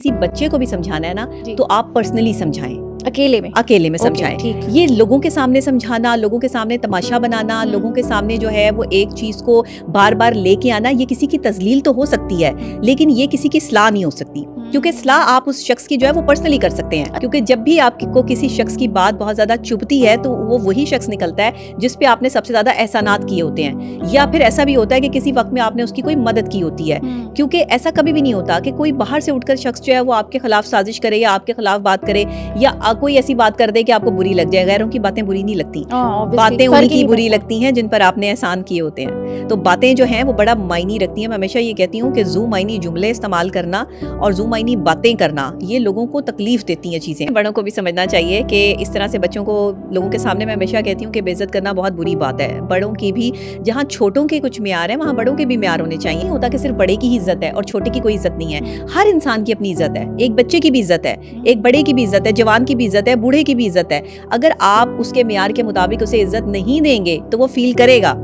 किसी बच्चे को भी समझाना है ना तो आप पर्सनली समझाएं, अकेले में समझाएं। ये लोगों के सामने समझाना, लोगों के सामने तमाशा बनाना, लोगों के सामने जो है वो एक चीज को बार बार लेके आना, ये किसी की तजलील तो हो सकती है लेकिन ये किसी की सलाह नहीं हो सकती, क्योंकि सलाह आप उस शख्स की जो है वो पर्सनली कर सकते हैं। क्योंकि जब भी आपको किसी शख्स की बात बहुत ज्यादा चुभती है तो वो वही शख्स निकलता है जिस पे आपने सबसे ज्यादा एहसानात किए होते हैं, या फिर ऐसा भी होता है कि किसी वक्त में आपने उसकी कोई मदद की होती है। क्योंकि ऐसा कभी भी नहीं होता कि कोई बाहर से उठकर शख्स जो है वो आपके खिलाफ साजिश करे या आपके खिलाफ बात करे या कोई ऐसी बात कर दे कि आपको बुरी लग जाए। गैरों की बातें बुरी नहीं लगती, बातें उन्हीं की बुरी लगती हैं जिन पर आपने एहसान किए होते हैं। तो बातें जो हैं वो बड़ा मायने रखती हैं। मैं हमेशा ये कहती हूँ कि ज़ू मायनी जुमले इस्तेमाल करना और ज़ू मायनी बातें करना ये लोगों को तकलीफ देती हैं चीज़ें। बड़ों को भी समझना चाहिए कि इस तरह से बच्चों को लोगों के सामने मैं हमेशा कहती हूँ कि बेइज्जत करना बहुत बुरी बात है। बड़ों की भी, जहाँ छोटों के कुछ म्यार है वहाँ बड़ों के भी म्यार होने चाहिए। होता कि सिर्फ बड़े की ही इज्जत है और छोटे की कोई इज्जत नहीं है। हर इंसान की अपनी इज्जत है, एक बच्चे की भी इज्जत है, एक बड़े की भी इज्जत है, जवान की भी इज्जत है, बूढ़े की भी इज्जत है। अगर आप उसके म्यार के मुताबिक उसे इज्जत नहीं देंगे तो वो फील करेगा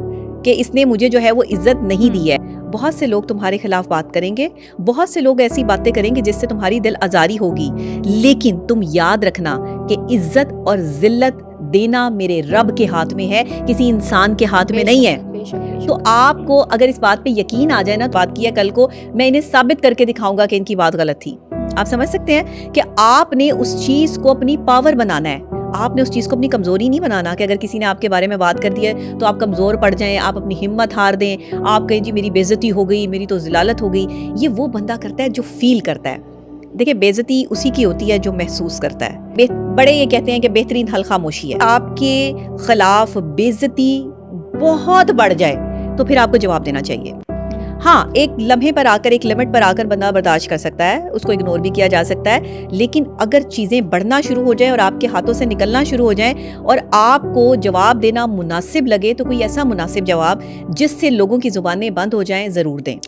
कि इसने मुझे जो है वो इज्जत नहीं दी है। बहुत से लोग तुम्हारे खिलाफ बात करेंगे, बहुत से लोग ऐसी बातें करेंगे जिससे तुम्हारी दिल आजारी होगी, लेकिन तुम याद रखना कि इज्जत और जिल्लत देना मेरे रब के हाथ में है, किसी इंसान के हाथ में नहीं है। तो आपको अगर इस बात पे यकीन आ जाए ना, बात किया कल को मैं इन्हें साबित करके दिखाऊंगा कि इनकी बात गलत थी। आप समझ सकते हैं कि आपने उस चीज को अपनी पावर बनाना है, आपने उस चीज़ को अपनी कमज़ोरी नहीं बनाना कि अगर किसी ने आपके बारे में बात कर दी है तो आप कमज़ोर पड़ जाएं, आप अपनी हिम्मत हार दें, आप कहें जी मेरी बेइज्जती हो गई, मेरी तो ज़िलालत हो गई। ये वो बंदा करता है जो फील करता है। देखिए, बेइज्जती उसी की होती है जो महसूस करता है। बड़े ये कहते हैं कि बेहतरीन हल खामोशी है। आपके खिलाफ बेइज्जती बहुत बढ़ जाए तो फिर आपको जवाब देना चाहिए। हाँ, एक लम्हे पर आकर, एक लिमिट पर आकर बंदा बर्दाश्त कर सकता है, उसको इग्नोर भी किया जा सकता है, लेकिन अगर चीज़ें बढ़ना शुरू हो जाए और आपके हाथों से निकलना शुरू हो जाए और आपको जवाब देना मुनासिब लगे तो कोई ऐसा मुनासिब जवाब जिससे लोगों की ज़ुबानें बंद हो जाएं ज़रूर दें।